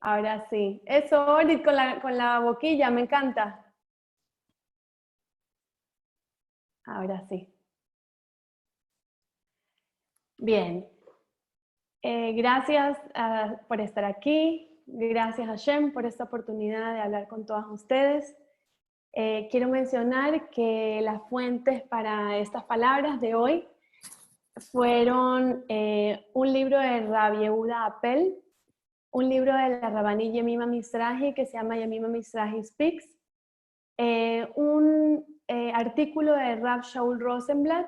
Ahora sí. Eso, Orit, con la boquilla, me encanta. Ahora sí. Bien. Gracias por estar aquí. Gracias a Hashem por esta oportunidad de hablar con todas ustedes. Quiero mencionar que las fuentes para estas palabras de hoy fueron un libro de Rabbi Yehuda Appel, un libro de la Rabbanit Yemima Mizrahi que se llama Yemima Mizrahi Speaks, un artículo de Rav Shaul Rosenblatt,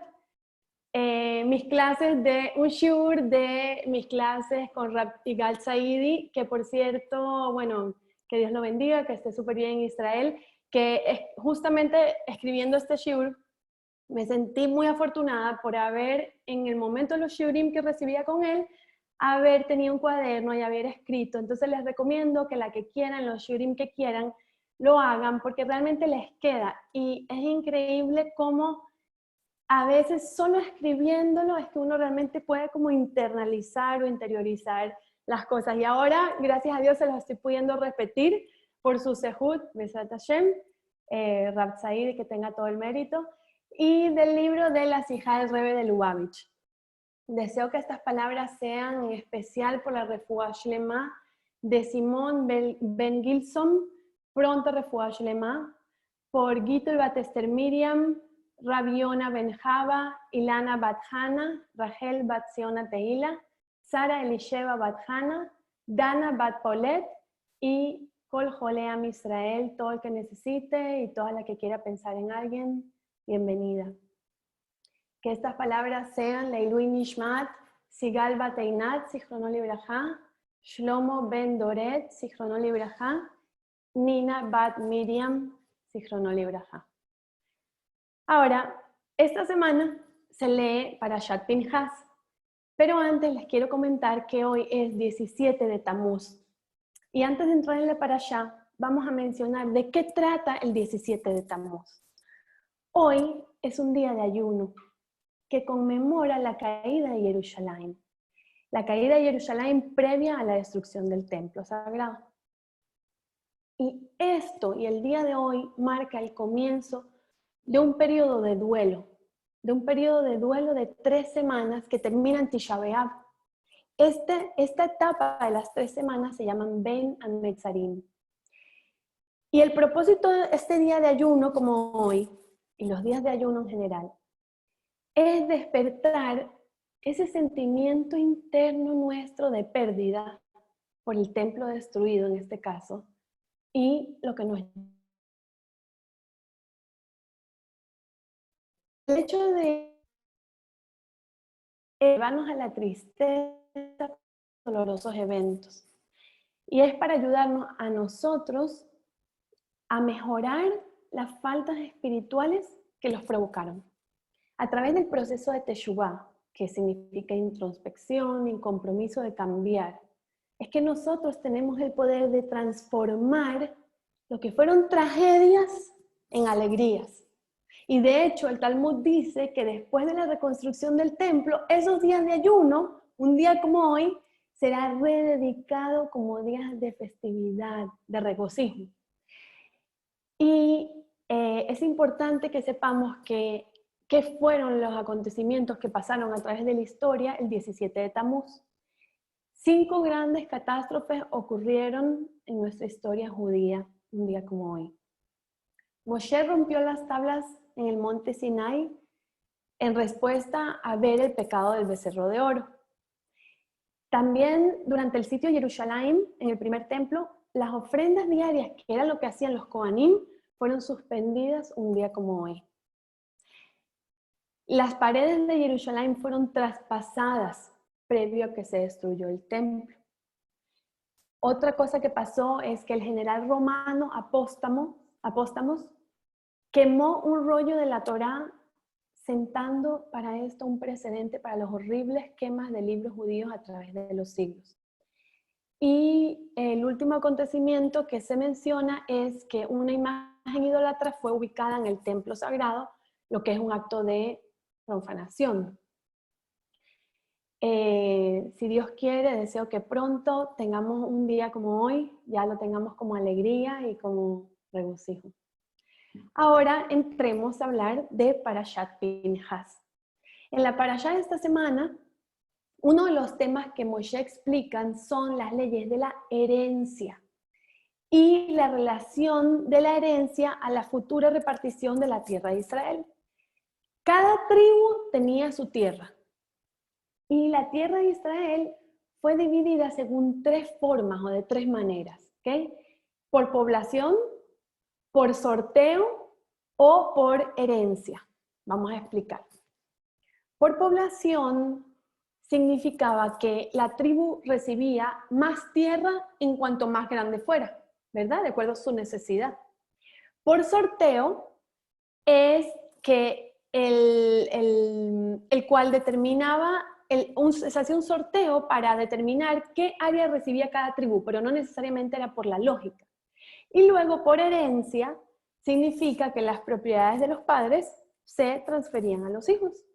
mis clases de un shiur de mis clases con Rav Igal Saidi, que por cierto, bueno, que Dios lo bendiga, que esté súper bien en Israel, que justamente escribiendo este shiur me sentí muy afortunada por haber, en el momento de los shiurim que recibía con él, haber tenido un cuaderno y haber escrito. Entonces les recomiendo que la que quieran, los shiurim que quieran, lo hagan porque realmente les queda. Y es increíble cómo a veces solo escribiéndolo es que uno realmente puede como internalizar o interiorizar las cosas. Y ahora, gracias a Dios, se los estoy pudiendo repetir por su sehut, Besat Hashem, Rav Said, que tenga todo el mérito, y del libro de la Sijá del Rebbe de Lubavitch. Deseo que estas palabras sean en especial por la refuá shlema de Simón Ben Gilson, pronto refuá shlema, por Gito y Batester Miriam, Rabiona Ben Java, Ilana Bat-Hana, Rachel Bat-Siona Teila, Sara Elisheva Bat-Hana, Dana Bat-Polet y Kol Joleam Israel, todo el que necesite y toda la que quiera pensar en alguien, bienvenida. Que estas palabras sean Leilui Nishmat, Sigal Bateinat, Zichrono Libraja, Shlomo Ben Doret, Zichrono Libraja, Nina Bat Miriam, Zichrono Libraja. Ahora, esta semana se lee Parashat Pinhas, pero antes les quiero comentar que hoy es 17 de Tamuz. Y antes de entrar en la Parashá, vamos a mencionar de qué trata el 17 de Tamuz. Hoy es un día de ayuno que conmemora la caída de Jerusalén. La caída de Jerusalén previa a la destrucción del templo sagrado. Y esto, y el día de hoy, marca el comienzo de un periodo de duelo de 3 semanas que termina en Tisha B'Av. Esta etapa de las 3 semanas se llaman Ben Ametzarim. Y el propósito de este día de ayuno, como hoy, y los días de ayuno en general, es despertar ese sentimiento interno nuestro de pérdida por el templo destruido en este caso, y lo que nos... El hecho de llevarnos a la tristeza, dolorosos eventos. Y es para ayudarnos a nosotros a mejorar las faltas espirituales que los provocaron. A través del proceso de Teshuvah, que significa introspección y compromiso de cambiar, es que nosotros tenemos el poder de transformar lo que fueron tragedias en alegrías. Y de hecho, el Talmud dice que después de la reconstrucción del templo, esos días de ayuno, un día como hoy, será rededicado como días de festividad, de regocijo. Y es importante que sepamos qué fueron los acontecimientos que pasaron a través de la historia el 17 de Tamuz. 5 grandes catástrofes ocurrieron en nuestra historia judía, un día como hoy. Moshe rompió las tablas en el monte Sinai en respuesta a ver el pecado del becerro de oro. También durante el sitio de Jerusalén, en el primer templo, las ofrendas diarias, que era lo que hacían los Kohanim, fueron suspendidas un día como hoy. Las paredes de Jerusalén fueron traspasadas previo a que se destruyó el templo. Otra cosa que pasó es que el general romano Apóstamos quemó un rollo de la Torá, sentando para esto un precedente para los horribles quemas de libros judíos a través de los siglos. Y el último acontecimiento que se menciona es que una imagen idólatra fue ubicada en el templo sagrado, lo que es un acto de profanación. Si Dios quiere, deseo que pronto tengamos un día como hoy, ya lo tengamos como alegría y como regocijo. Ahora entremos a hablar de Parashat Pinhas. En la Parashá de esta semana, uno de los temas que Moshe explican son las leyes de la herencia y la relación de la herencia a la futura repartición de la tierra de Israel. Cada tribu tenía su tierra y la tierra de Israel fue dividida según tres formas o de tres maneras, ¿ok? Por población, por sorteo o por herencia. Vamos a explicar. Por población significaba que la tribu recibía más tierra en cuanto más grande fuera, ¿verdad? De acuerdo a su necesidad. Por sorteo es que el cual determinaba, se hacía un sorteo para determinar qué área recibía cada tribu, pero no necesariamente era por la lógica. Y luego por herencia significa que las propiedades de los padres se transferían a los hijos.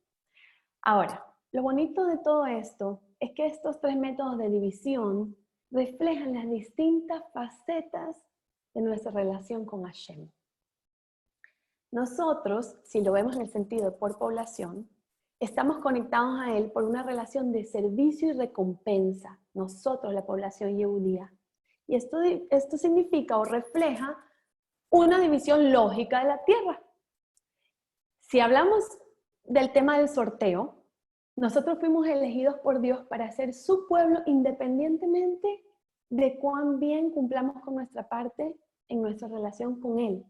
Ahora, lo bonito de todo esto es que estos tres métodos de división reflejan las distintas facetas de nuestra relación con Hashem. Nosotros, si lo vemos en el sentido de por población, estamos conectados a Él por una relación de servicio y recompensa, nosotros, la población yehudía. Y esto significa o refleja una división lógica de la tierra. Si hablamos del tema del sorteo, nosotros fuimos elegidos por Dios para ser su pueblo independientemente de cuán bien cumplamos con nuestra parte en nuestra relación con Él.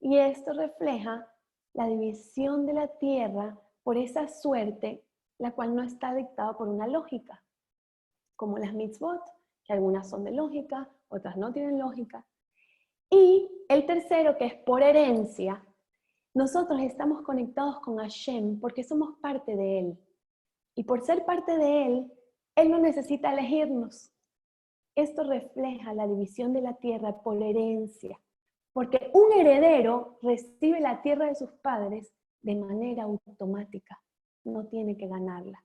Y esto refleja la división de la tierra por esa suerte, la cual no está dictada por una lógica, como las mitzvot, que algunas son de lógica, otras no tienen lógica. Y el tercero, que es por herencia, nosotros estamos conectados con Hashem porque somos parte de Él. Y por ser parte de Él, Él no necesita elegirnos. Esto refleja la división de la tierra por herencia, porque un heredero recibe la tierra de sus padres de manera automática, no tiene que ganarla.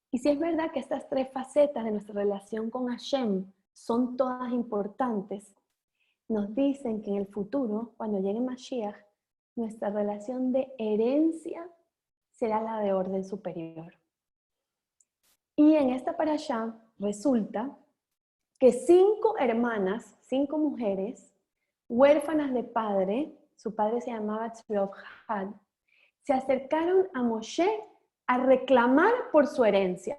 Y si es verdad que estas tres facetas de nuestra relación con Hashem son todas importantes, nos dicen que en el futuro, cuando llegue Mashiach, nuestra relación de herencia será la de orden superior. Y en esta parashá resulta que 5 hermanas, 5 mujeres, huérfanas de padre, su padre se llamaba Tzlofhad, se acercaron a Moshe a reclamar por su herencia.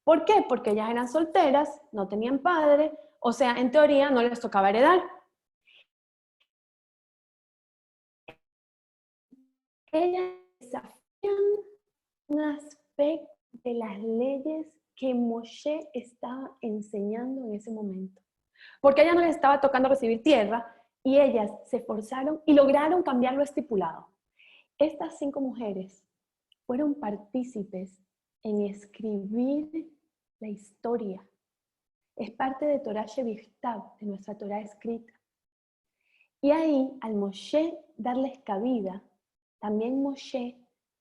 ¿Por qué? Porque ellas eran solteras, no tenían padre, o sea, en teoría no les tocaba heredar. Ellas desafían un aspecto de las leyes que Moshe estaba enseñando en ese momento. Porque a ellas no les estaba tocando recibir tierra y ellas se esforzaron y lograron cambiar lo estipulado. Estas 5 mujeres fueron partícipes en escribir la historia. Es parte de Torah Shevichtav, de nuestra Torah escrita. Y ahí, al Moshe darles cabida, también Moshe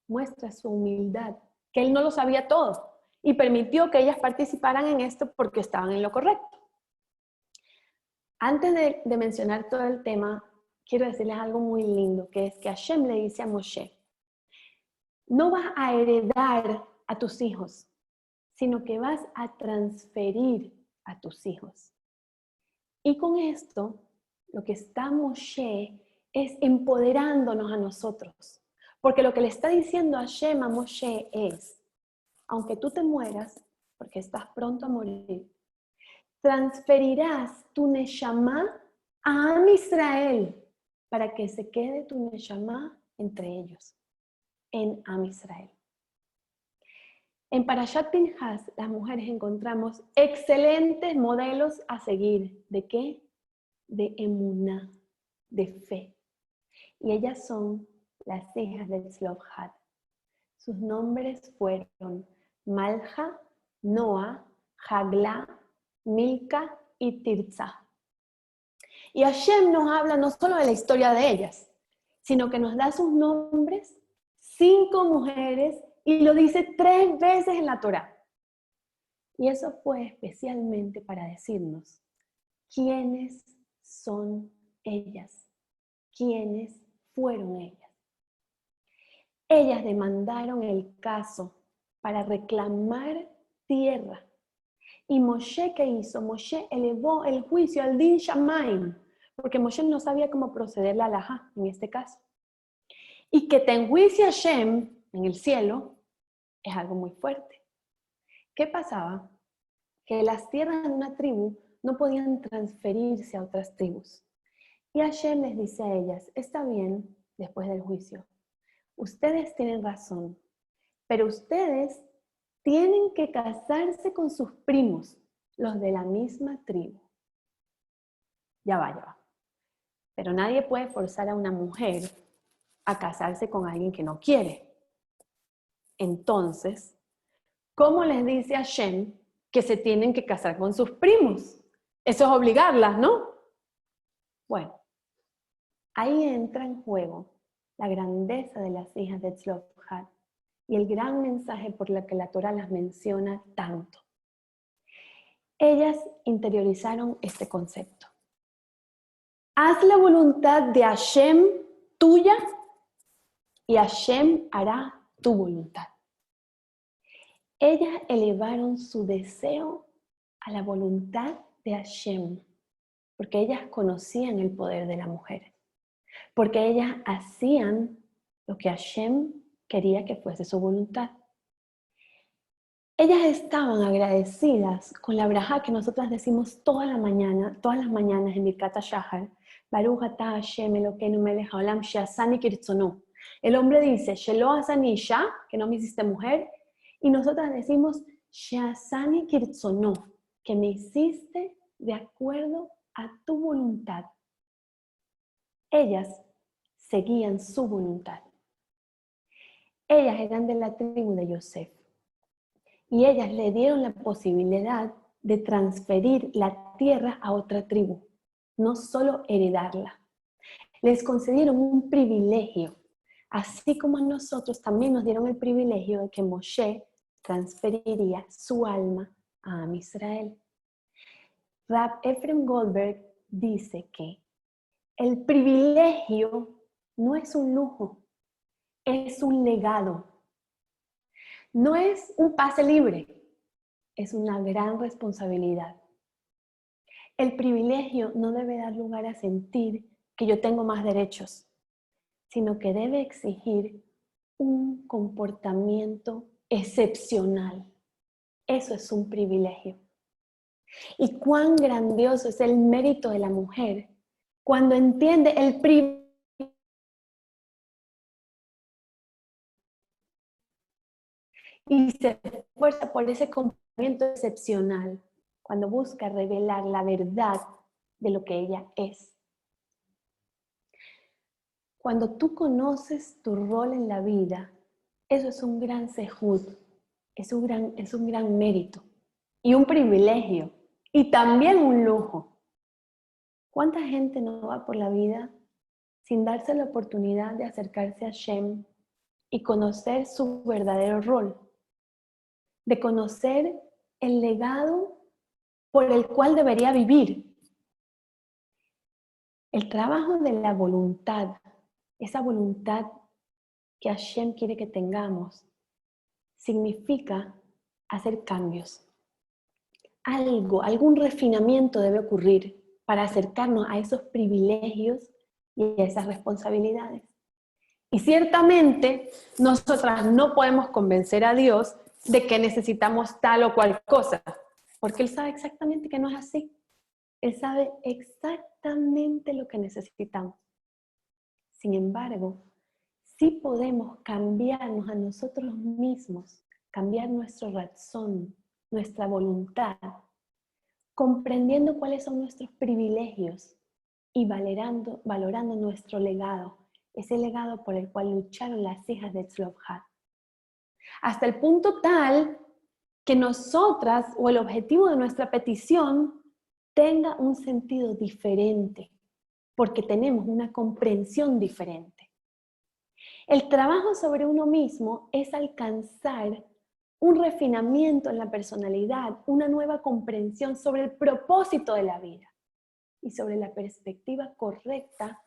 muestra su humildad, que él no lo sabía todo, y permitió que ellas participaran en esto porque estaban en lo correcto. Antes de mencionar todo el tema, quiero decirles algo muy lindo, que es que Hashem le dice a Moshe, no vas a heredar a tus hijos, sino que vas a transferir a tus hijos. Y con esto, lo que está Moshe es empoderándonos a nosotros. Porque lo que le está diciendo Hashem a Moshe es, aunque tú te mueras, porque estás pronto a morir, transferirás tu Neshama a Am Israel para que se quede tu Neshama entre ellos, en Am Israel. En Parashat Pinhas, las mujeres encontramos excelentes modelos a seguir. ¿De qué? De emuná, de fe. Y ellas son las hijas de Tzlofhad. Sus nombres fueron Malja, Noa, Hagla, Milca y Tirza. Y Hashem nos habla no solo de la historia de ellas, sino que nos da sus nombres, 5 mujeres Y lo dice 3 veces en la Torá. Y eso fue especialmente para decirnos quiénes son ellas, quiénes fueron ellas. Ellas demandaron el caso para reclamar tierra. ¿Y Moshe qué hizo? Moshe elevó el juicio al Din Shamaim, porque Moshe no sabía cómo proceder la halajá en este caso. Y que te enjuicie Hashem en el cielo es algo muy fuerte. ¿Qué pasaba? Que las tierras de una tribu no podían transferirse a otras tribus. Y Hashem les dice a ellas, está bien, después del juicio, ustedes tienen razón, pero ustedes tienen que casarse con sus primos, los de la misma tribu. Ya va. Pero nadie puede forzar a una mujer a casarse con alguien que no quiere. Entonces, ¿cómo les dice Hashem que se tienen que casar con sus primos? Eso es obligarlas, ¿no? Bueno, ahí entra en juego la grandeza de las hijas de Tzlofhad y el gran mensaje por el que la Torah las menciona tanto. Ellas interiorizaron este concepto. Haz la voluntad de Hashem tuya y Hashem hará tu voluntad. Ellas elevaron su deseo a la voluntad de Hashem, porque ellas conocían el poder de la mujer, porque ellas hacían lo que Hashem quería que fuese su voluntad. Ellas estaban agradecidas con la brajá que nosotras decimos todas las mañanas en Birkat HaShahar, Baruch atah Hashem Elokeinu melech haolam she'asani kirtzono. El hombre dice, Shelo asani isha, que no me hiciste mujer, y nosotras decimos, she'asani kirtzono, que me hiciste de acuerdo a tu voluntad. Ellas seguían su voluntad. Ellas eran de la tribu de Yosef. Y ellas le dieron la posibilidad de transferir la tierra a otra tribu, no solo heredarla. Les concedieron un privilegio, así como a nosotros también nos dieron el privilegio de que Moshe transferiría su alma a Am Israel. Rab Efrem Goldberg dice que el privilegio no es un lujo, es un legado. No es un pase libre, es una gran responsabilidad. El privilegio no debe dar lugar a sentir que yo tengo más derechos, sino que debe exigir un comportamiento excepcional. Eso es un privilegio. Y cuán grandioso es el mérito de la mujer cuando entiende el privilegio y se esfuerza por ese comportamiento excepcional cuando busca revelar la verdad de lo que ella es. Cuando tú conoces tu rol en la vida, eso es un gran sehut, es un gran mérito y un privilegio y también un lujo. ¿Cuánta gente no va por la vida sin darse la oportunidad de acercarse a Hashem y conocer su verdadero rol? De conocer el legado por el cual debería vivir. El trabajo de la voluntad, esa voluntad que Hashem quiere que tengamos, significa hacer cambios. Algún refinamiento debe ocurrir para acercarnos a esos privilegios y a esas responsabilidades. Y ciertamente, nosotras no podemos convencer a Dios de que necesitamos tal o cual cosa, porque Él sabe exactamente que no es así. Él sabe exactamente lo que necesitamos. Sin embargo, sí podemos cambiarnos a nosotros mismos, cambiar nuestra razón, nuestra voluntad, comprendiendo cuáles son nuestros privilegios y valorando nuestro legado, ese legado por el cual lucharon las hijas de Tzlofhad. Hasta el punto tal que nosotras o el objetivo de nuestra petición tenga un sentido diferente, porque tenemos una comprensión diferente. El trabajo sobre uno mismo es alcanzar un refinamiento en la personalidad, una nueva comprensión sobre el propósito de la vida y sobre la perspectiva correcta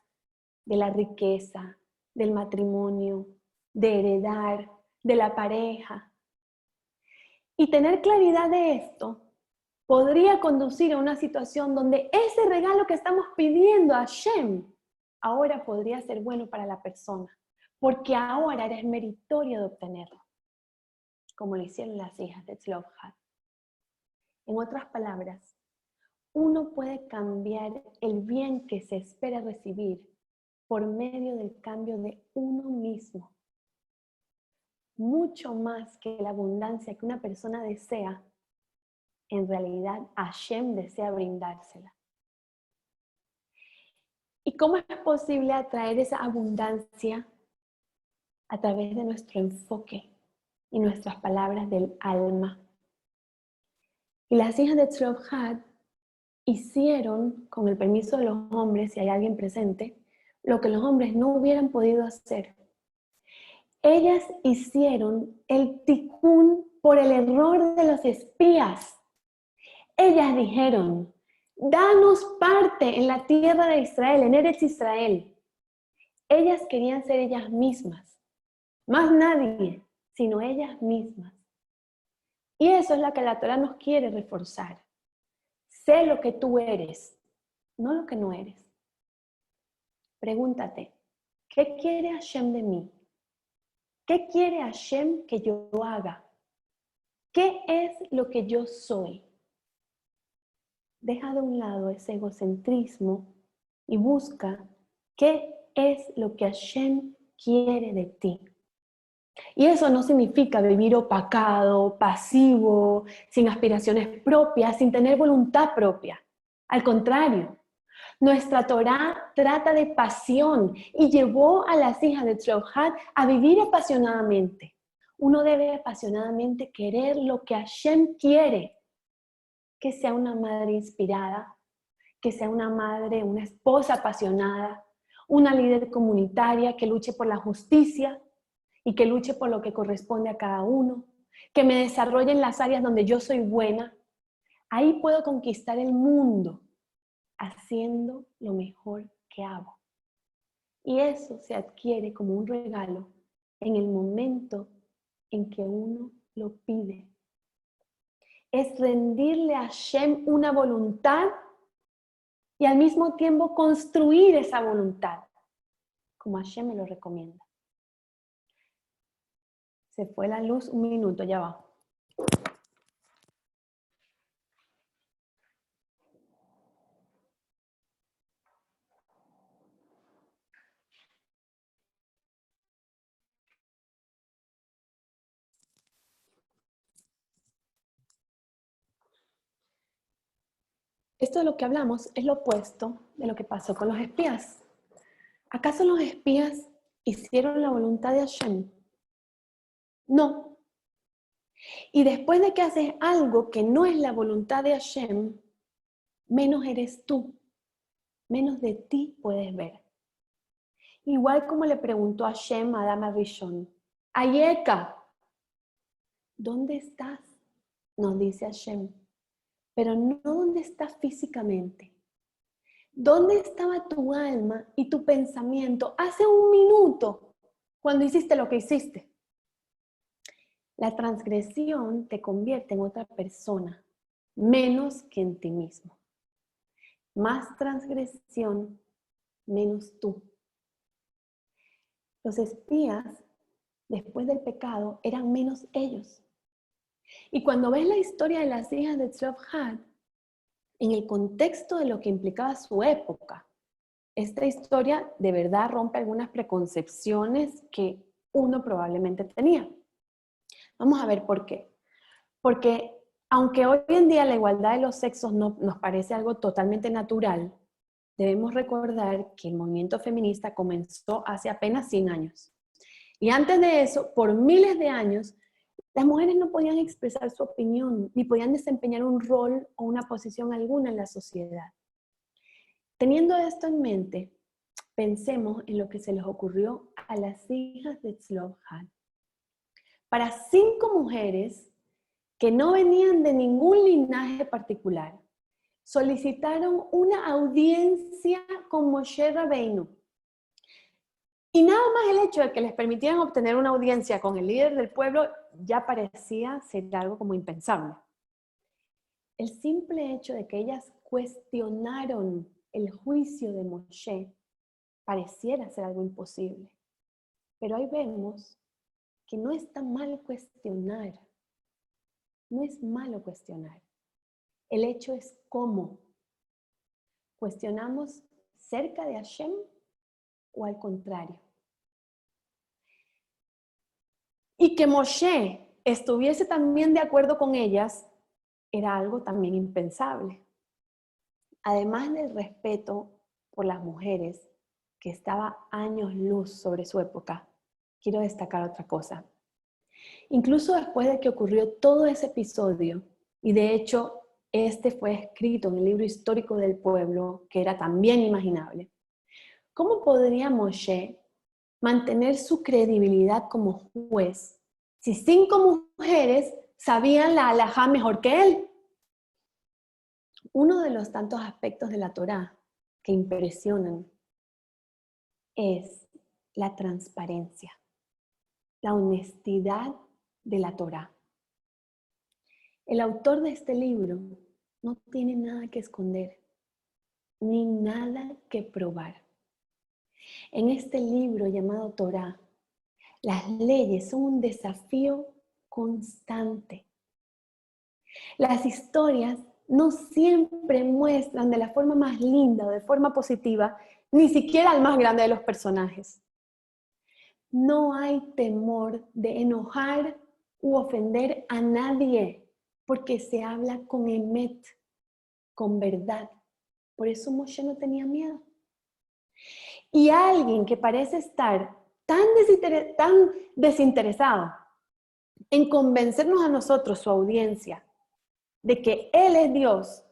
de la riqueza, del matrimonio, de heredar, de la pareja. Y tener claridad de esto podría conducir a una situación donde ese regalo que estamos pidiendo a Hashem ahora podría ser bueno para la persona, porque ahora eres meritorio de obtenerlo, como lo hicieron las hijas de Tzlophat. En otras palabras, uno puede cambiar el bien que se espera recibir por medio del cambio de uno mismo. Mucho más que la abundancia que una persona desea, en realidad Hashem desea brindársela. ¿Y cómo es posible atraer esa abundancia? A través de nuestro enfoque y nuestras palabras del alma. Y las hijas de Tzlophat hicieron, con el permiso de los hombres, si hay alguien presente, lo que los hombres no hubieran podido hacer. Ellas hicieron el tikkun por el error de los espías. Ellas dijeron, danos parte en la tierra de Israel, en Eretz Israel. Ellas querían ser ellas mismas, más nadie, sino ellas mismas. Y eso es lo que la Torah nos quiere reforzar. Sé lo que tú eres, no lo que no eres. Pregúntate, ¿qué quiere Hashem de mí? ¿Qué quiere Hashem que yo haga? ¿Qué es lo que yo soy? Deja de un lado ese egocentrismo y busca qué es lo que Hashem quiere de ti. Y eso no significa vivir opacado, pasivo, sin aspiraciones propias, sin tener voluntad propia. Al contrario, nuestra Torá trata de pasión y llevó a las hijas de Tzlophat a vivir apasionadamente. Uno debe apasionadamente querer lo que Hashem quiere. Que sea una madre inspirada, que sea una madre, una esposa apasionada, una líder comunitaria que luche por la justicia y que luche por lo que corresponde a cada uno, que me desarrolle en las áreas donde yo soy buena. Ahí puedo conquistar el mundo haciendo lo mejor que hago. Y eso se adquiere como un regalo en el momento en que uno lo pide. Es rendirle a Hashem una voluntad y al mismo tiempo construir esa voluntad, como Hashem me lo recomienda. Se fue la luz, un minuto, ya va. Esto de lo que hablamos es lo opuesto de lo que pasó con los espías. ¿Acaso los espías hicieron la voluntad de Hashem? No. Y después de que haces algo que no es la voluntad de Hashem, menos eres tú, menos de ti puedes ver. Igual como le preguntó Hashem a Adam Rishon, Ayeka, ¿dónde estás? Nos dice Hashem, pero no dónde estás físicamente. ¿Dónde estaba tu alma y tu pensamiento hace un minuto cuando hiciste lo que hiciste? La transgresión te convierte en otra persona, menos que en ti mismo. Más transgresión, menos tú. Los espías, después del pecado, eran menos ellos. Y cuando ves la historia de las hijas de Tzlophat, en el contexto de lo que implicaba su época, esta historia de verdad rompe algunas preconcepciones que uno probablemente tenía. Vamos a ver por qué. Porque aunque hoy en día la igualdad de los sexos no nos parece algo totalmente natural, debemos recordar que el movimiento feminista comenzó hace apenas 100 años. Y antes de eso, por miles de años, las mujeres no podían expresar su opinión, ni podían desempeñar un rol o una posición alguna en la sociedad. Teniendo esto en mente, Pensemos en lo que se les ocurrió a las hijas de Tzlobhad. Para 5 mujeres que no venían de ningún linaje particular, solicitaron una audiencia con Moshe Rabbeinu. Y nada más el hecho de que les permitieran obtener una audiencia con el líder del pueblo ya parecía ser algo como impensable. El simple hecho de que ellas cuestionaron el juicio de Moshe pareciera ser algo imposible. Pero ahí vemos que no está mal cuestionar. No es malo cuestionar. El hecho es cómo. ¿Cuestionamos cerca de Hashem o al contrario? Y que Moshe estuviese también de acuerdo con ellas era algo también impensable. Además del respeto por las mujeres, que estaba años luz sobre su época, quiero destacar otra cosa. Incluso después de que ocurrió todo ese episodio, y de hecho este fue escrito en el libro histórico del pueblo, que era también imaginable, ¿cómo podría Moshe mantener su credibilidad como juez si 5 mujeres sabían la halajá mejor que él? Uno de los tantos aspectos de la Torá que impresionan es la transparencia, la honestidad de la Torá. El autor de este libro no tiene nada que esconder, ni nada que probar. En este libro llamado Torá, las leyes son un desafío constante. Las historias no siempre muestran de la forma más linda o de forma positiva, ni siquiera al más grande de los personajes. No hay temor de enojar u ofender a nadie, porque se habla con emet, con verdad. Por eso Moshe no tenía miedo. Y alguien que parece estar tan desinteresado en convencernos a nosotros, su audiencia, de que Él es Dios,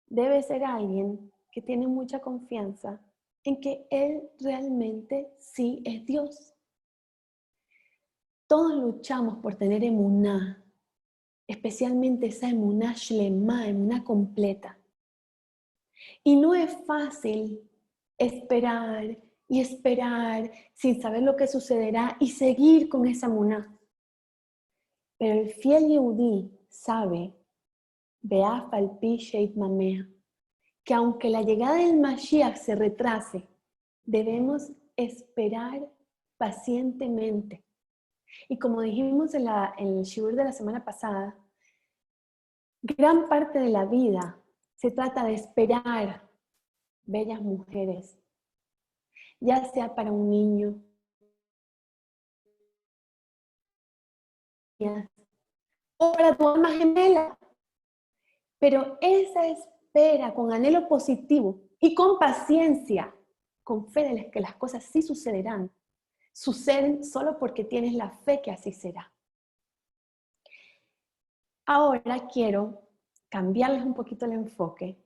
debe ser alguien que tiene mucha confianza en que Él realmente sí es Dios. Todos luchamos por tener emuná, especialmente esa emuná shlema, emuná completa. Y no es fácil esperar y esperar sin saber lo que sucederá y seguir con esa emuná. Pero el fiel Yehudí sabe, Be'af al pi sheit mamea, que aunque la llegada del Mashiach se retrase, debemos esperar pacientemente. Y como dijimos en el shiur de la semana pasada, gran parte de la vida se trata de esperar, bellas mujeres, ya sea para un niño, o para tu alma gemela. Pero esa espera con anhelo positivo y con paciencia, con fe de que las cosas sí sucederán, suceden solo porque tienes la fe que así será. Ahora quiero cambiarles un poquito el enfoque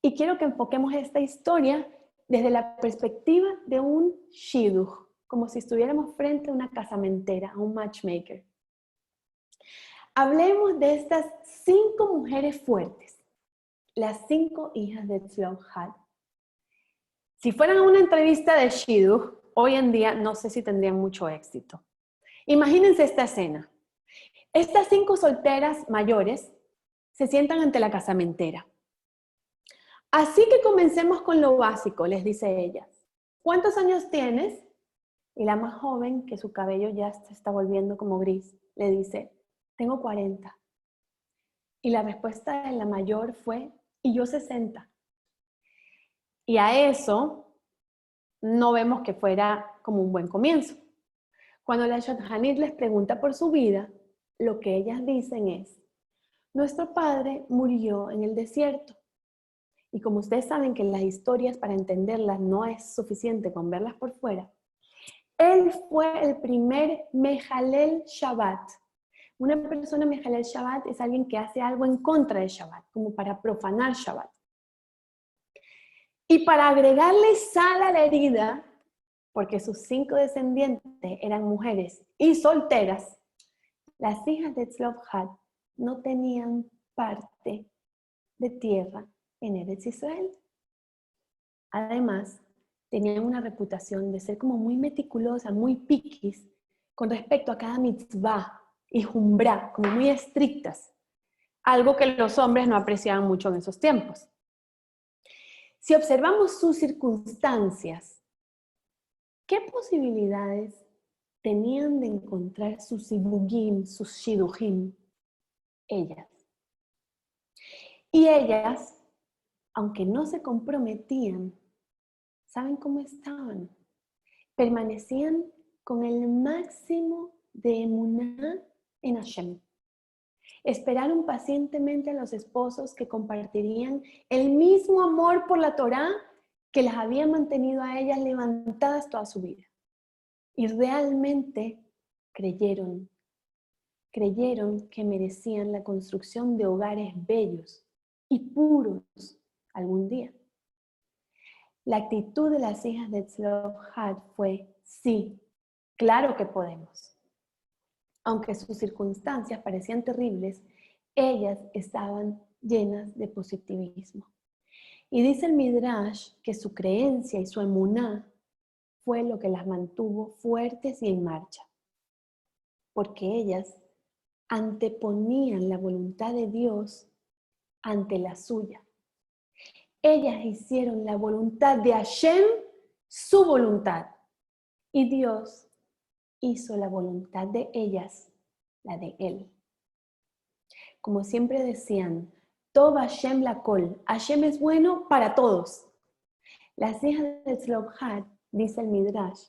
y quiero que enfoquemos esta historia desde la perspectiva de un shidduch, como si estuviéramos frente a una casamentera, a un matchmaker. Hablemos de estas 5 mujeres fuertes, las 5 hijas de Tzlobhad. Si fueran a una entrevista de shidduch, hoy en día no sé si tendrían mucho éxito. Imagínense esta escena. Estas 5 solteras mayores se sientan ante la casamentera. Así que comencemos con lo básico, les dice ella. ¿Cuántos años tienes? Y la más joven, que su cabello ya se está volviendo como gris, le dice, tengo 40. Y la respuesta de la mayor fue, y yo 60. Y a eso no vemos que fuera como un buen comienzo. Cuando la Shadchanit les pregunta por su vida, lo que ellas dicen es, nuestro padre murió en el desierto. Y como ustedes saben que las historias para entenderlas no es suficiente con verlas por fuera, él fue el primer Mejalel Shabbat. Una persona Mejalel Shabbat es alguien que hace algo en contra de Shabbat, como para profanar Shabbat. Y para agregarle sal a la herida, porque sus 5 descendientes eran mujeres y solteras, las hijas de Tzlofhad no tenían parte de tierra en Eretz Israel. Además, tenían una reputación de ser como muy meticulosas, muy piquis, con respecto a cada mitzvah y jumbra, como muy estrictas, algo que los hombres no apreciaban mucho en esos tiempos. Si observamos sus circunstancias, ¿qué posibilidades tenían de encontrar sus sibugim, sus shidujim? Ellas. Y ellas, aunque no se comprometían, ¿saben cómo estaban? Permanecían con el máximo de emuná en Hashem. Esperaron pacientemente a los esposos que compartirían el mismo amor por la Torá que las había mantenido a ellas levantadas toda su vida. Y realmente creyeron que merecían la construcción de hogares bellos y puros algún día. La actitud de las hijas de Tzlofhad fue: sí, claro que podemos. Aunque sus circunstancias parecían terribles, ellas estaban llenas de positivismo. Y dice el Midrash que su creencia y su emuná fue lo que las mantuvo fuertes y en marcha, porque ellas anteponían la voluntad de Dios ante la suya. Ellas hicieron la voluntad de Hashem su voluntad, y Dios hizo la voluntad de ellas, la de Él. Como siempre decían, Tov Hashem lakol, Hashem es bueno para todos. Las hijas de Tzlofhad, dice el Midrash,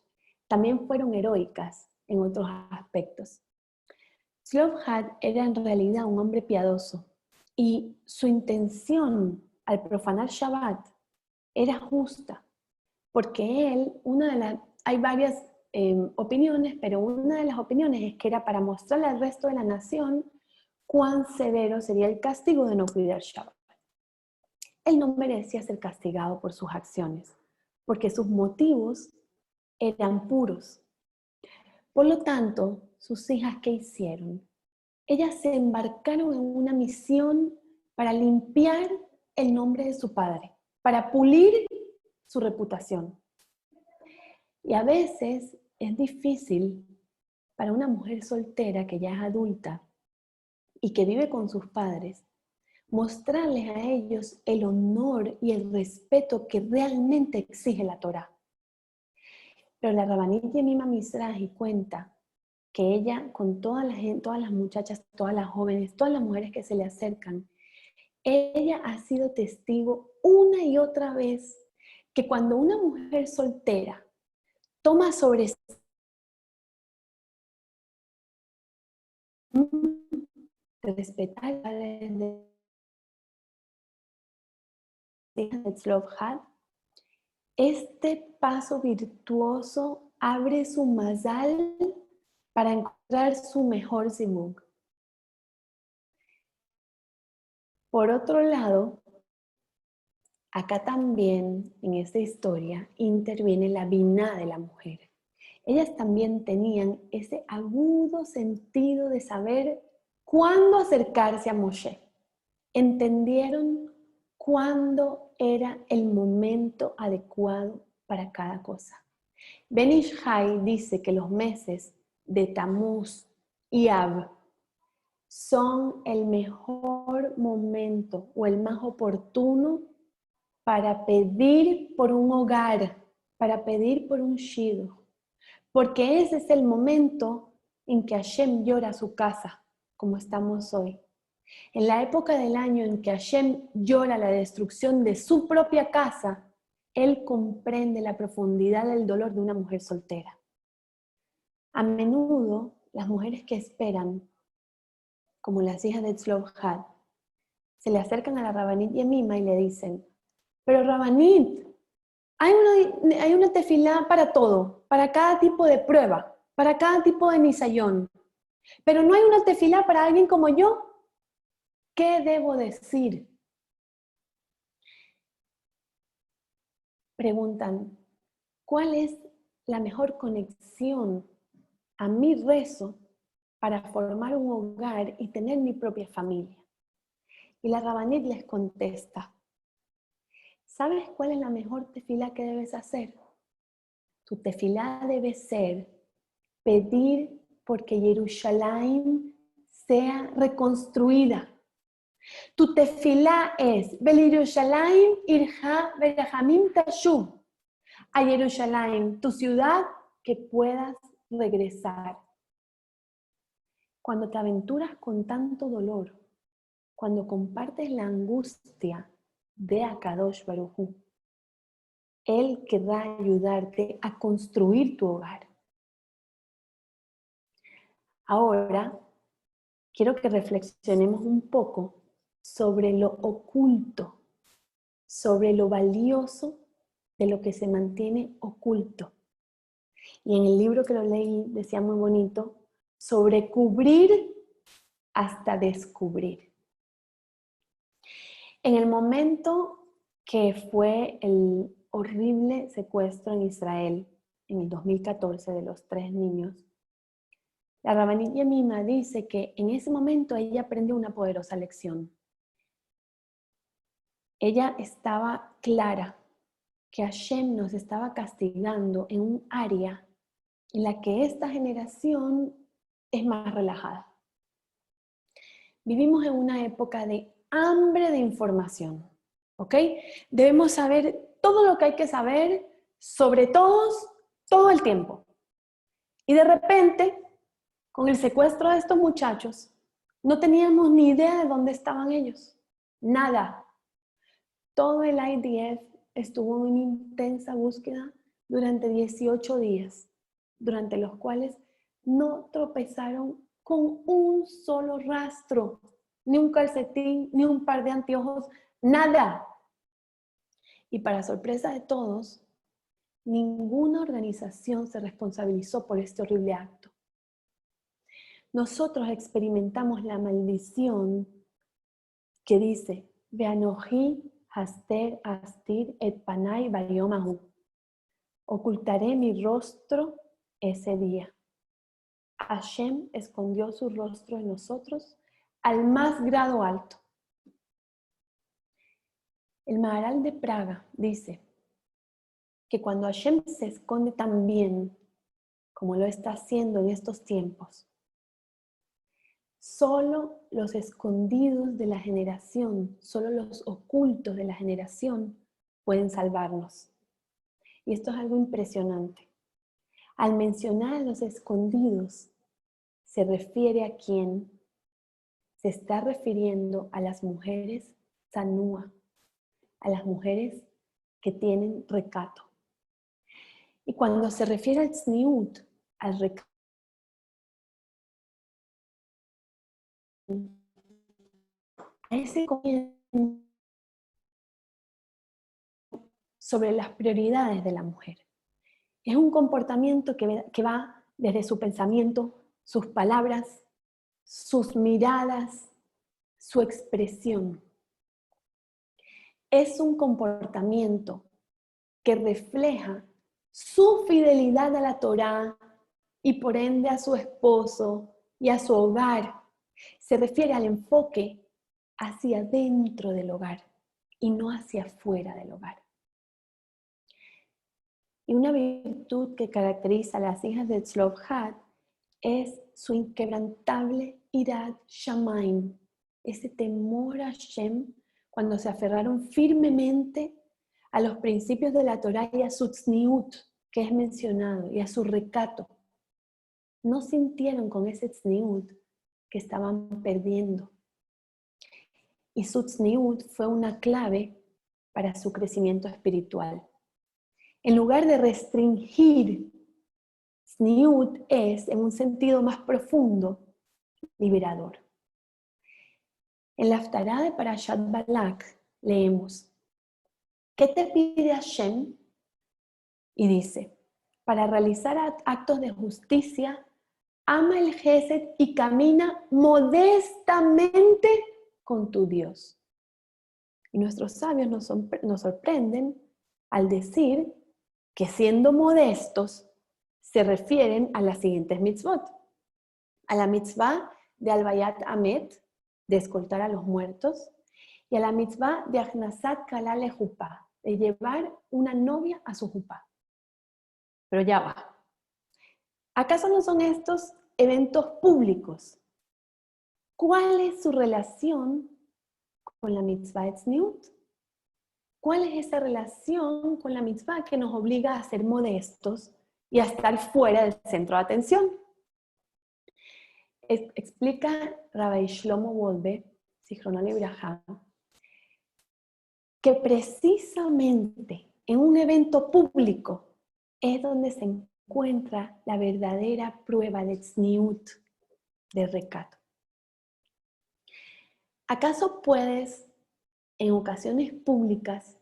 también fueron heroicas en otros aspectos. Tzlofhad era en realidad un hombre piadoso y su intención al profanar Shabbat era justa, porque él, hay varias opiniones, pero una de las opiniones es que era para mostrarle al resto de la nación cuán severo sería el castigo de no cuidar Shabbat. Él no merecía ser castigado por sus acciones, porque sus motivos eran puros. Por lo tanto, sus hijas, ¿qué hicieron? Ellas se embarcaron en una misión para limpiar el nombre de su padre, para pulir su reputación. Y a veces es difícil para una mujer soltera que ya es adulta y que vive con sus padres, mostrarles a ellos el honor y el respeto que realmente exige la Torá. Pero la Rabbanit Yemima Mizrahi cuenta que ella, con todas las muchachas, todas las jóvenes, todas las mujeres que se le acercan, ella ha sido testigo una y otra vez que cuando una mujer soltera toma sobre sí de respetar a de Tzlofhad, este paso virtuoso abre su mazal para encontrar su mejor zibug. Por otro lado, acá también en esta historia interviene la biná de la mujer. Ellas también tenían ese agudo sentido de saber cuándo acercarse a Moshe. Entendieron cuándo era el momento adecuado para cada cosa. Ben Ish Chai dice que los meses de Tamuz y Av son el mejor momento o el más oportuno para pedir por un hogar, para pedir por un shidduch, porque ese es el momento en que Hashem llora su casa, como estamos hoy. En la época del año en que Hashem llora la destrucción de su propia casa, Él comprende la profundidad del dolor de una mujer soltera. A menudo, las mujeres que esperan, como las hijas de Tzlofhad, se le acercan a la Rabbanit Yemima y le dicen: pero Rabbanit, hay una tefilá para todo, para cada tipo de prueba, para cada tipo de nisayón, pero no hay una tefilá para alguien como yo. ¿Qué debo decir? preguntan, ¿cuál es la mejor conexión a mi rezo para formar un hogar y tener mi propia familia? Y la Rabanit les contesta, ¿sabes cuál es la mejor tefilá que debes hacer? Tu tefilá debe ser pedir porque Jerusalén sea reconstruida. Tu tefilá es, Jerusalén irja verajamim tashub. A Jerusalén, tu ciudad, que puedas regresar. Cuando te aventuras con tanto dolor, cuando compartes la angustia de Akadosh Baruj Hu, Él querrá ayudarte a construir tu hogar. Ahora, quiero que reflexionemos un poco sobre lo oculto, sobre lo valioso de lo que se mantiene oculto. Y en el libro que lo leí decía muy bonito, sobre cubrir hasta descubrir. En el momento que fue el horrible secuestro en Israel, en el 2014, de los 3 niños, la Rabanit Yemima dice que en ese momento ella aprendió una poderosa lección. Ella estaba clara que Hashem nos estaba castigando en un área en la que esta generación es más relajada. Vivimos en una época de hambre de información, ¿ok? Debemos saber todo lo que hay que saber sobre todos, todo el tiempo. Y de repente, con el secuestro de estos muchachos, no teníamos ni idea de dónde estaban ellos. Nada. Todo el IDF estuvo en una intensa búsqueda durante 18 días, durante los cuales no tropezaron con un solo rastro, ni un calcetín, ni un par de anteojos, nada. Y para sorpresa de todos, ninguna organización se responsabilizó por este horrible acto. Nosotros experimentamos la maldición que dice, Veanoji haster astir et panay bayom ahu. Ocultaré mi rostro ese día. Hashem escondió su rostro en nosotros al más grado alto. El Maharal de Praga dice que cuando Hashem se esconde tan bien como lo está haciendo en estos tiempos, solo los escondidos de la generación, solo los ocultos de la generación pueden salvarnos. Y esto es algo impresionante. Al mencionar a los escondidos, se refiere a quién. Se está refiriendo a las mujeres sanúa, a las mujeres que tienen recato. Y cuando se refiere al tzniut, al recato, a ese comienzo sobre las prioridades de la mujer. Es un comportamiento que va desde su pensamiento, sus palabras, sus miradas, su expresión. Es un comportamiento que refleja su fidelidad a la Torá y por ende a su esposo y a su hogar. Se refiere al enfoque hacia dentro del hogar y no hacia afuera del hogar. Y una virtud que caracteriza a las hijas de Tzlofhad es su inquebrantable irat shamayim, ese temor a Hashem cuando se aferraron firmemente a los principios de la Torá y a su tzniut, que es mencionado, y a su recato. No sintieron con ese tzniut que estaban perdiendo. Y su tzniut fue una clave para su crecimiento espiritual. En lugar de restringir, tzniut es, en un sentido más profundo, liberador. En la Haftará de Parashat Balak leemos, ¿qué te pide Hashem? Y dice, para realizar actos de justicia, ama el Gesed y camina modestamente con tu Dios. Y nuestros sabios nos sorprenden al decir que siendo modestos se refieren a las siguientes mitzvot. A la mitzvah de Albayat Amet, de escoltar a los muertos, y a la mitzvah de Achnasat Kala le Jupá, de llevar una novia a su jupá. Pero ya va. ¿Acaso no son estos eventos públicos? ¿Cuál es su relación con la mitzvah Tzniut? ¿Cuál es esa relación con la mitzvah que nos obliga a ser modestos y a estar fuera del centro de atención? Explica Rabbi Shlomo Wolbe, Zichrono Libraja, que precisamente en un evento público es donde se encuentra la verdadera prueba de tzniut, de recato. ¿Acaso puedes, en ocasiones públicas,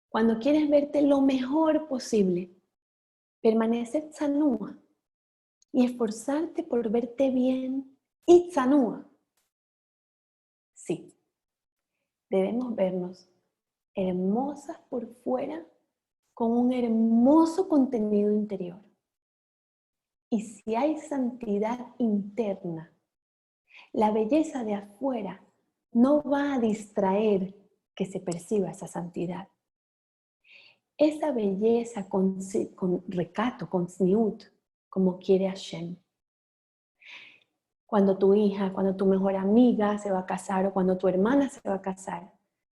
cuando quieres verte lo mejor posible, permanecer tzanúa y esforzarte por verte bien y tzanúa? Sí, debemos vernos hermosas por fuera con un hermoso contenido interior. Y si hay santidad interna, la belleza de afuera no va a distraer que se perciba esa santidad. Esa belleza con recato, con tzniut, como quiere Hashem. Cuando tu hija, cuando tu mejor amiga se va a casar o cuando tu hermana se va a casar,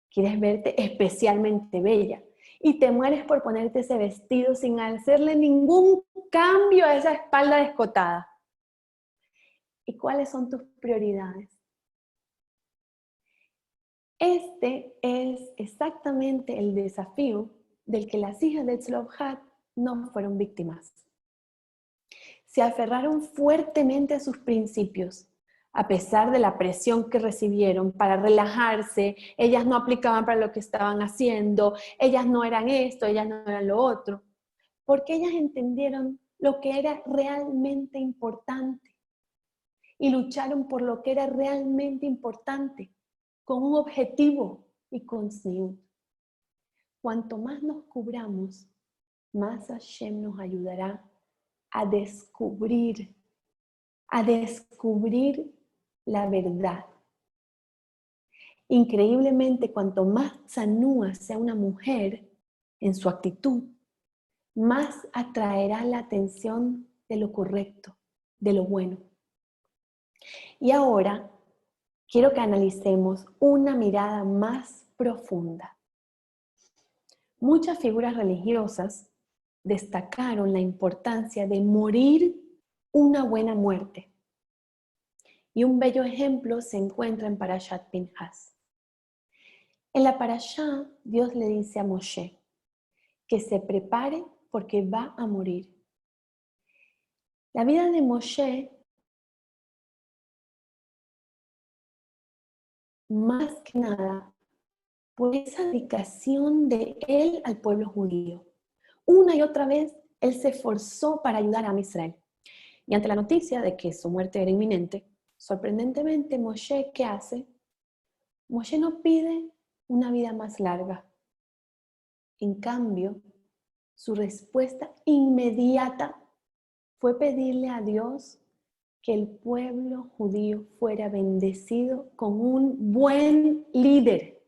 quieres verte especialmente bella y te mueres por ponerte ese vestido sin hacerle ningún cambio a esa espalda descotada. ¿Y cuáles son tus prioridades? Este es exactamente el desafío del que las hijas de Tzlobhat no fueron víctimas. Se aferraron fuertemente a sus principios, a pesar de la presión que recibieron para relajarse. Ellas no aplicaban para lo que estaban haciendo, ellas no eran esto, ellas no eran lo otro, porque ellas entendieron lo que era realmente importante y lucharon por lo que era realmente importante, con un objetivo y con tzniut. Cuanto más nos cubramos, más Hashem nos ayudará a descubrir la verdad. Increíblemente, cuanto más tzanúa sea una mujer en su actitud, más atraerá la atención de lo correcto, de lo bueno. Y ahora quiero que analicemos una mirada más profunda. Muchas figuras religiosas destacaron la importancia de morir una buena muerte. Y un bello ejemplo se encuentra en Parashat Pinhas. En la Parashá, Dios le dice a Moshe que se prepare porque va a morir. La vida de Moshe, más que nada, por esa dedicación de él al pueblo judío. Una y otra vez, él se esforzó para ayudar a Israel. Y ante la noticia de que su muerte era inminente, sorprendentemente, Moshe, ¿qué hace? Moshe no pide una vida más larga. En cambio, su respuesta inmediata fue pedirle a Dios que el pueblo judío fuera bendecido con un buen líder.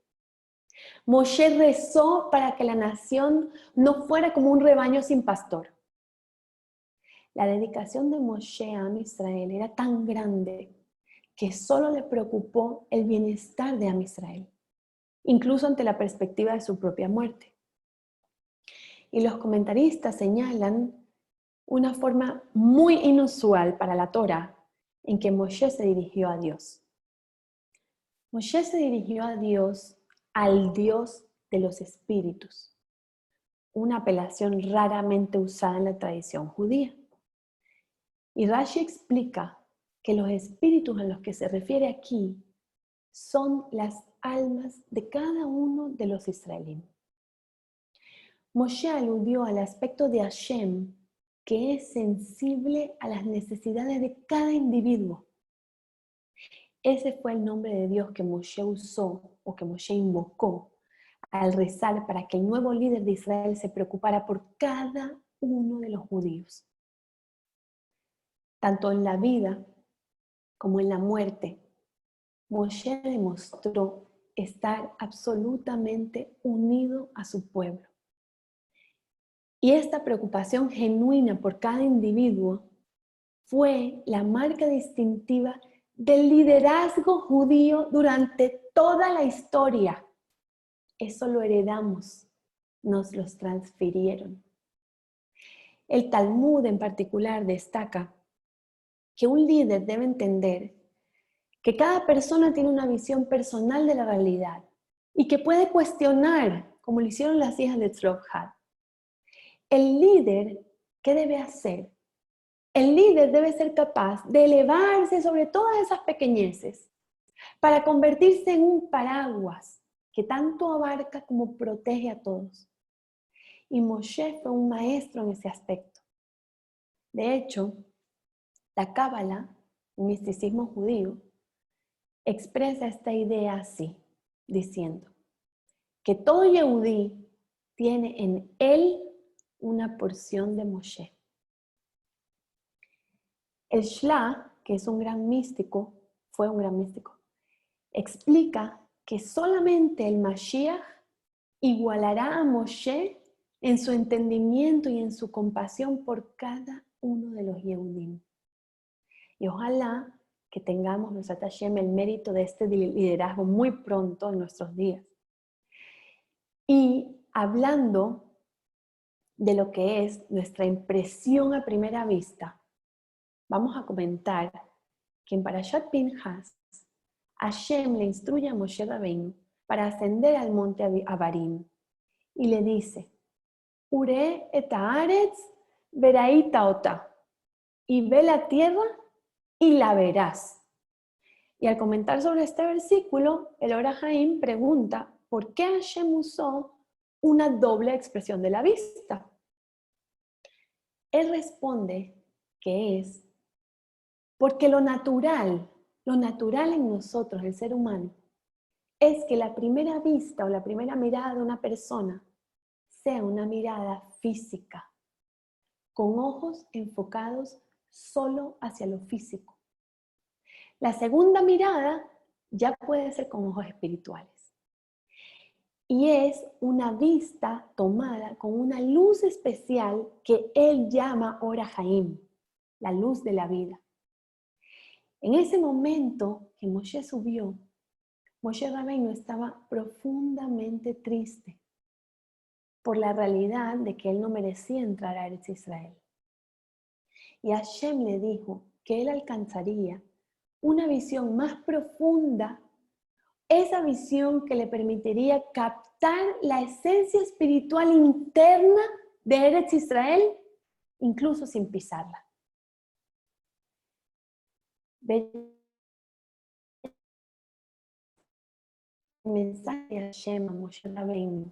Moshe rezó para que la nación no fuera como un rebaño sin pastor. La dedicación de Moshe a Israel era tan grande que solo le preocupó el bienestar de Israel, incluso ante la perspectiva de su propia muerte. Y los comentaristas señalan una forma muy inusual para la Torá en que Moshe se dirigió a Dios. Moshe se dirigió a Dios, al Dios de los espíritus, una apelación raramente usada en la tradición judía. Y Rashi explica que los espíritus a los que se refiere aquí son las almas de cada uno de los israelíes. Moshe aludió al aspecto de Hashem, que es sensible a las necesidades de cada individuo. Ese fue el nombre de Dios que Moshe usó o que Moshe invocó al rezar para que el nuevo líder de Israel se preocupara por cada uno de los judíos. Tanto en la vida como en la muerte, Moshe demostró estar absolutamente unido a su pueblo. Y esta preocupación genuina por cada individuo fue la marca distintiva del liderazgo judío durante toda la historia. Eso lo heredamos, nos los transfirieron. El Talmud en particular destaca que un líder debe entender que cada persona tiene una visión personal de la realidad y que puede cuestionar, como lo hicieron las hijas de Tzlophat. El líder, ¿qué debe hacer? El líder debe ser capaz de elevarse sobre todas esas pequeñeces para convertirse en un paraguas que tanto abarca como protege a todos. Y Moshe fue un maestro en ese aspecto. De hecho, la Cábala, el misticismo judío, expresa esta idea así, diciendo que todo Yehudí tiene en él una porción de Moshe. El Shla, que es un gran místico, fue un gran místico, explica que solamente el Mashiach igualará a Moshe en su entendimiento y en su compasión por cada uno de los Yehudim. Y ojalá que tengamos, Besat Hashem, el mérito de este liderazgo muy pronto en nuestros días. Y hablando de lo que es nuestra impresión a primera vista, vamos a comentar que en Parashat Pinhas, Hashem le instruye a Moshe Rabbeinu para ascender al monte Abarim y le dice, Ure et haaretz veraita ota, y ve la tierra y la verás. Y al comentar sobre este versículo, el Or HaHaim pregunta, ¿por qué Hashem usó una doble expresión de la vista? Él responde que es porque lo natural en nosotros, el ser humano, es que la primera vista o la primera mirada de una persona sea una mirada física, con ojos enfocados solo hacia lo físico. La segunda mirada ya puede ser con ojos espirituales. Y es una vista tomada con una luz especial que él llama Or HaHaim, la luz de la vida. En ese momento que Moshe subió, Moshe Rabbeinu estaba profundamente triste por la realidad de que él no merecía entrar a Eretz Israel. Y Hashem le dijo que él alcanzaría una visión más profunda, esa visión que le permitiría captar la esencia espiritual interna de Eretz Israel, incluso sin pisarla. El mensaje de Hashem a Moshe Rabbeinu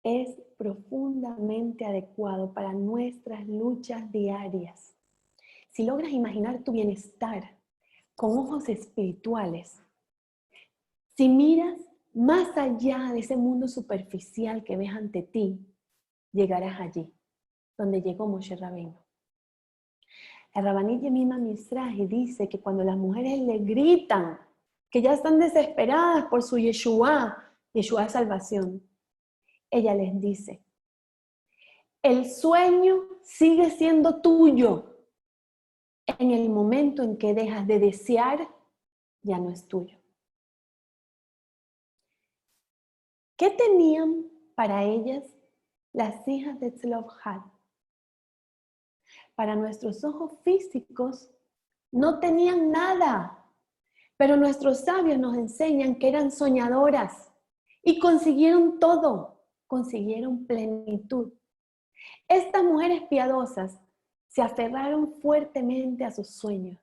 es profundamente adecuado para nuestras luchas diarias. Si logras imaginar tu bienestar con ojos espirituales, si miras más allá de ese mundo superficial que ves ante ti, llegarás allí, donde llegó Moshe Rabbeinu. La Rabbanit Yemima Mizrahi dice que cuando las mujeres le gritan que ya están desesperadas por su Yeshua salvación, ella les dice, el sueño sigue siendo tuyo. En el momento en que dejas de desear, ya no es tuyo. ¿Qué tenían para ellas las hijas de Tzlophat? Para nuestros ojos físicos no tenían nada, pero nuestros sabios nos enseñan que eran soñadoras y consiguieron todo, consiguieron plenitud. Estas mujeres piadosas se aferraron fuertemente a sus sueños,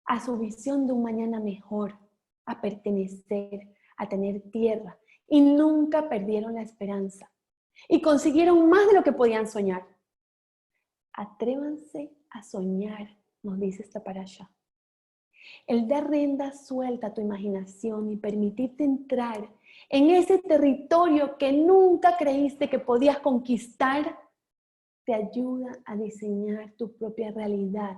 a su visión de un mañana mejor, a pertenecer, a tener tierra, y nunca perdieron la esperanza. Y consiguieron más de lo que podían soñar. Atrévanse a soñar, nos dice esta parasha. El dar rienda suelta a tu imaginación y permitirte entrar en ese territorio que nunca creíste que podías conquistar, te ayuda a diseñar tu propia realidad,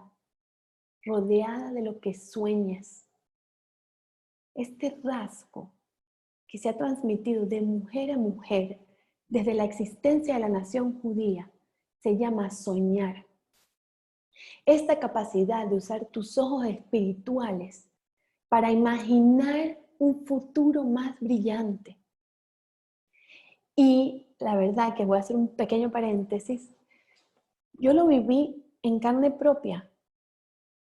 rodeada de lo que sueñas. Este rasgo que se ha transmitido de mujer a mujer desde la existencia de la nación judía se llama soñar. Esta capacidad de usar tus ojos espirituales para imaginar un futuro más brillante. Y la verdad que voy a hacer un pequeño paréntesis, yo lo viví en carne propia.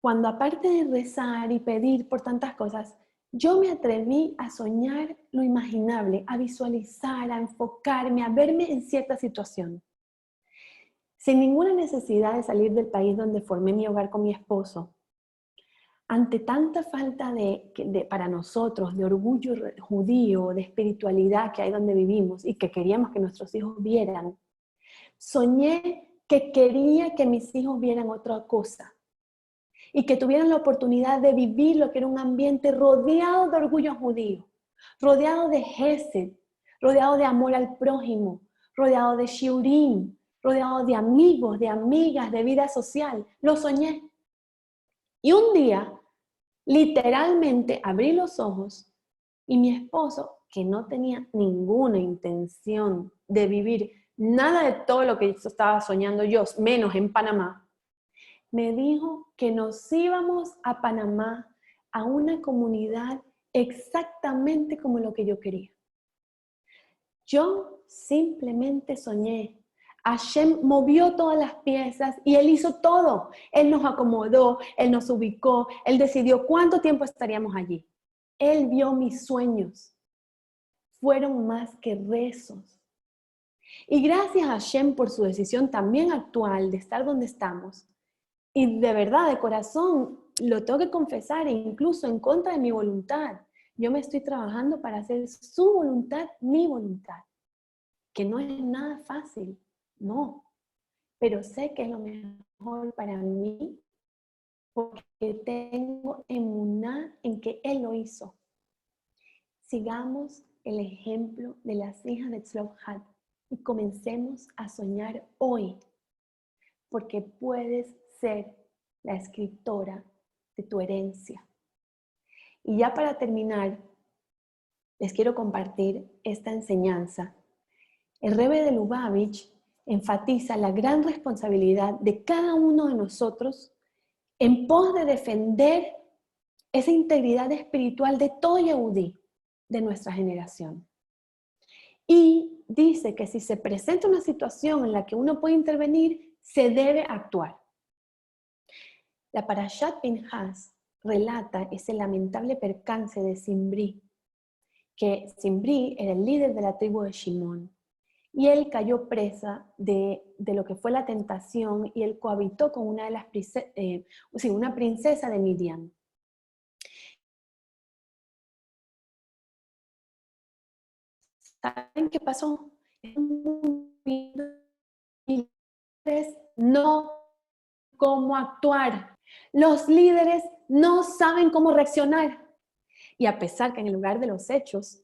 Cuando aparte de rezar y pedir por tantas cosas, yo me atreví a soñar lo imaginable, a visualizar, a enfocarme, a verme en cierta situación. Sin ninguna necesidad de salir del país donde formé mi hogar con mi esposo. Ante tanta falta para nosotros de orgullo judío, de espiritualidad que hay donde vivimos y que queríamos que nuestros hijos vieran, soñé que quería que mis hijos vieran otra cosa y que tuvieran la oportunidad de vivir lo que era un ambiente rodeado de orgullo judío, rodeado de Hesed, rodeado de amor al prójimo, rodeado de shiurim, rodeado de amigos, de amigas, de vida social. Lo soñé. Y un día, literalmente, abrí los ojos y mi esposo, que no tenía ninguna intención de vivir nada de todo lo que estaba soñando yo, menos en Panamá, me dijo que nos íbamos a Panamá, a una comunidad exactamente como lo que yo quería. Yo simplemente soñé. Hashem movió todas las piezas y Él hizo todo. Él nos acomodó, Él nos ubicó, Él decidió cuánto tiempo estaríamos allí. Él vio mis sueños. Fueron más que rezos. Y gracias a Hashem por su decisión también actual de estar donde estamos, y de verdad, de corazón, lo tengo que confesar, incluso en contra de mi voluntad. Yo me estoy trabajando para hacer su voluntad, mi voluntad. Que no es nada fácil, no. Pero sé que es lo mejor para mí porque tengo emuná en que Él lo hizo. Sigamos el ejemplo de las hijas de Tzlophat y comencemos a soñar hoy, porque puedes ser la escritora de tu herencia. Y ya para terminar, les quiero compartir esta enseñanza. El Rebbe de Lubavitch enfatiza la gran responsabilidad de cada uno de nosotros en pos de defender esa integridad espiritual de todo Yehudí de nuestra generación. Y dice que si se presenta una situación en la que uno puede intervenir, se debe actuar. La Parashat Pinhas relata ese lamentable percance de Zimbri, que Zimbri era el líder de la tribu de Shimón, y él cayó presa de lo que fue la tentación, y él cohabitó con una princesa de Midian. ¿Saben qué pasó? No cómo actuar. Los líderes no saben cómo reaccionar. Y a pesar que en el lugar de los hechos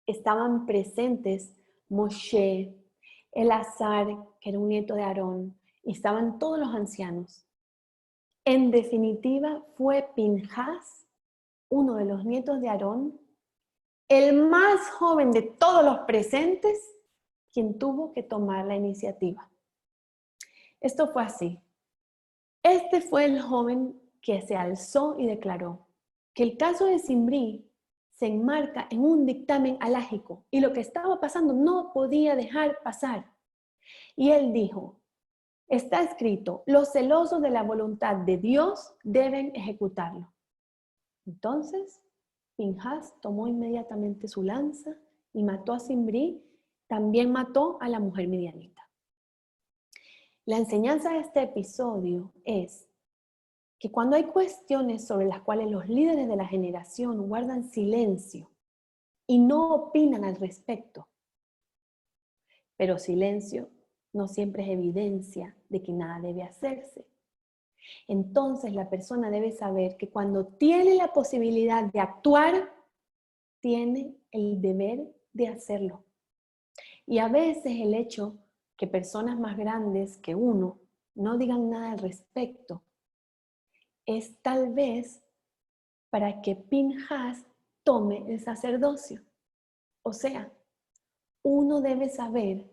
estaban presentes Moshe, Elazar, que era un nieto de Aarón, y estaban todos los ancianos. En definitiva, fue Pinhas, uno de los nietos de Aarón, el más joven de todos los presentes, quien tuvo que tomar la iniciativa. Esto fue así. Este fue el joven que se alzó y declaró que el caso de Zimbri se enmarca en un dictamen halágico y lo que estaba pasando no podía dejar pasar. Y él dijo, está escrito, los celosos de la voluntad de Dios deben ejecutarlo. Entonces, Pinhas tomó inmediatamente su lanza y mató a Zimbri, también mató a la mujer midianita. La enseñanza de este episodio es que cuando hay cuestiones sobre las cuales los líderes de la generación guardan silencio y no opinan al respecto, pero silencio no siempre es evidencia de que nada debe hacerse. Entonces la persona debe saber que cuando tiene la posibilidad de actuar, tiene el deber de hacerlo. Y a veces el hecho que personas más grandes que uno no digan nada al respecto es tal vez para que Pinhas tome el sacerdocio. O sea, uno debe saber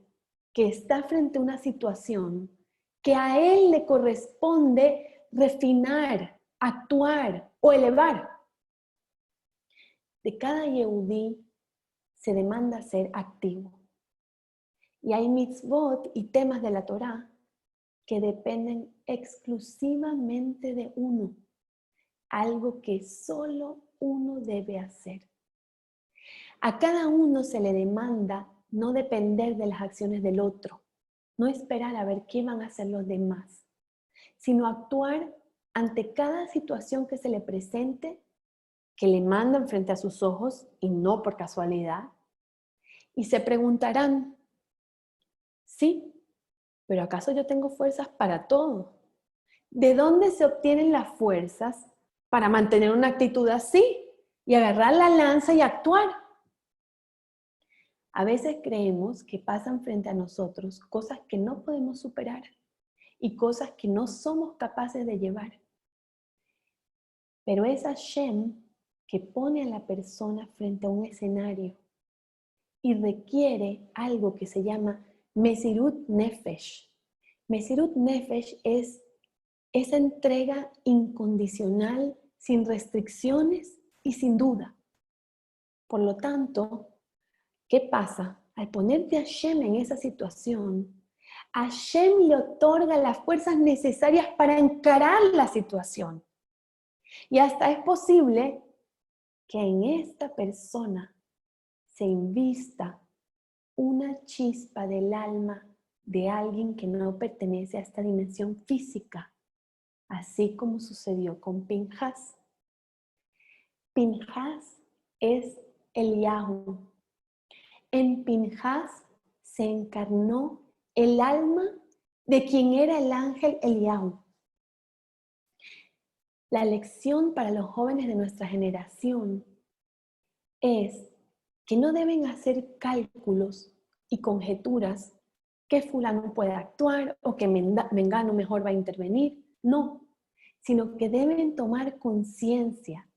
que está frente a una situación que a él le corresponde refinar, actuar o elevar. De cada Yehudí se demanda ser activo. Y hay mitzvot y temas de la Torá que dependen exclusivamente de uno, algo que solo uno debe hacer. A cada uno se le demanda no depender de las acciones del otro, no esperar a ver qué van a hacer los demás, sino actuar ante cada situación que se le presente, que le mandan frente a sus ojos y no por casualidad, y se preguntarán, sí, pero ¿acaso yo tengo fuerzas para todo? ¿De dónde se obtienen las fuerzas para mantener una actitud así y agarrar la lanza y actuar? A veces creemos que pasan frente a nosotros cosas que no podemos superar y cosas que no somos capaces de llevar. Pero es Hashem que pone a la persona frente a un escenario y requiere algo que se llama Mesirut Nefesh. Mesirut Nefesh es esa entrega incondicional, sin restricciones y sin duda. Por lo tanto, ¿qué pasa? Al ponerte a Hashem en esa situación, Hashem le otorga las fuerzas necesarias para encarar la situación. Y hasta es posible que en esta persona se invista una chispa del alma de alguien que no pertenece a esta dimensión física, así como sucedió con Pinhas. Pinhas es Eliyahu. En Pinhas se encarnó el alma de quien era el ángel Eliyahu. La lección para los jóvenes de nuestra generación es que no deben hacer cálculos y conjeturas que fulano puede actuar o que mengano mejor va a intervenir. No, sino que deben tomar conciencia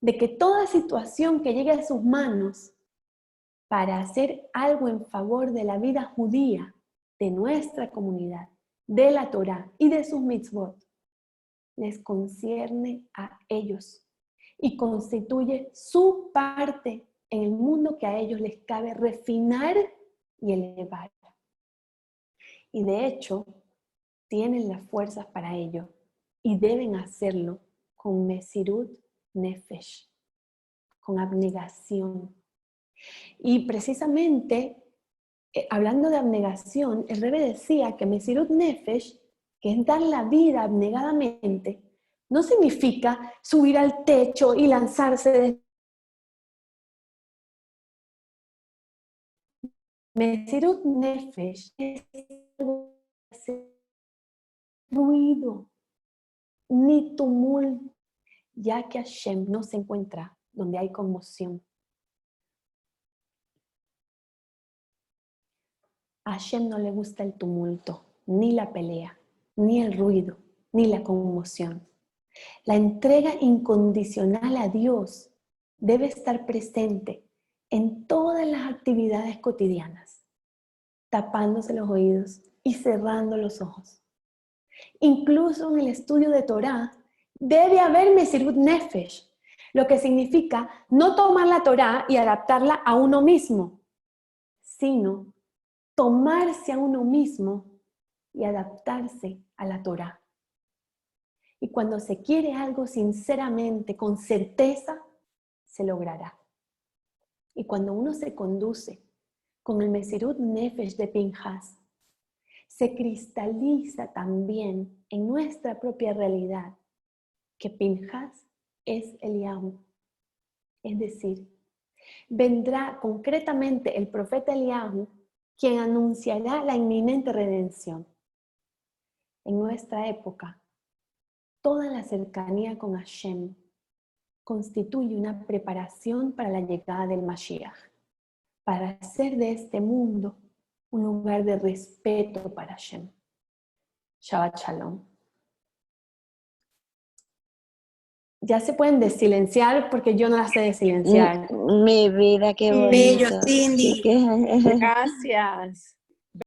de que toda situación que llegue a sus manos para hacer algo en favor de la vida judía, de nuestra comunidad, de la Torá y de sus mitzvot, les concierne a ellos y constituye su parte en el mundo que a ellos les cabe refinar y elevar. Y de hecho, tienen las fuerzas para ello y deben hacerlo con Mesirut Nefesh, con abnegación. Y precisamente, hablando de abnegación, el Rebbe decía que Mesirut Nefesh, que es dar la vida abnegadamente, no significa subir al techo y lanzarse de... Mesirut Nefesh es ruido, ni tumulto, ya que Hashem no se encuentra donde hay conmoción. A Hashem no le gusta el tumulto, ni la pelea, ni el ruido, ni la conmoción. La entrega incondicional a Dios debe estar presente en todas las actividades cotidianas, tapándose los oídos y cerrando los ojos. Incluso en el estudio de Torá debe haber Mesirut Nefesh, lo que significa no tomar la Torá y adaptarla a uno mismo, sino tomarse a uno mismo y adaptarse a la Torá. Y cuando se quiere algo sinceramente, con certeza, se logrará. Y cuando uno se conduce con el Mesirut Nefesh de Pinhas, se cristaliza también en nuestra propia realidad que Pinhas es Eliyahu. Es decir, vendrá concretamente el profeta Eliyahu, quien anunciará la inminente redención. En nuestra época, toda la cercanía con Hashem constituye una preparación para la llegada del Mashiach. para hacer de este mundo un lugar de respeto para Hashem. Shabbat Shalom. Ya se pueden desilenciar porque yo no las sé desilenciar. Mi vida, qué Bello, bonito. Cindy. Sí, Gracias.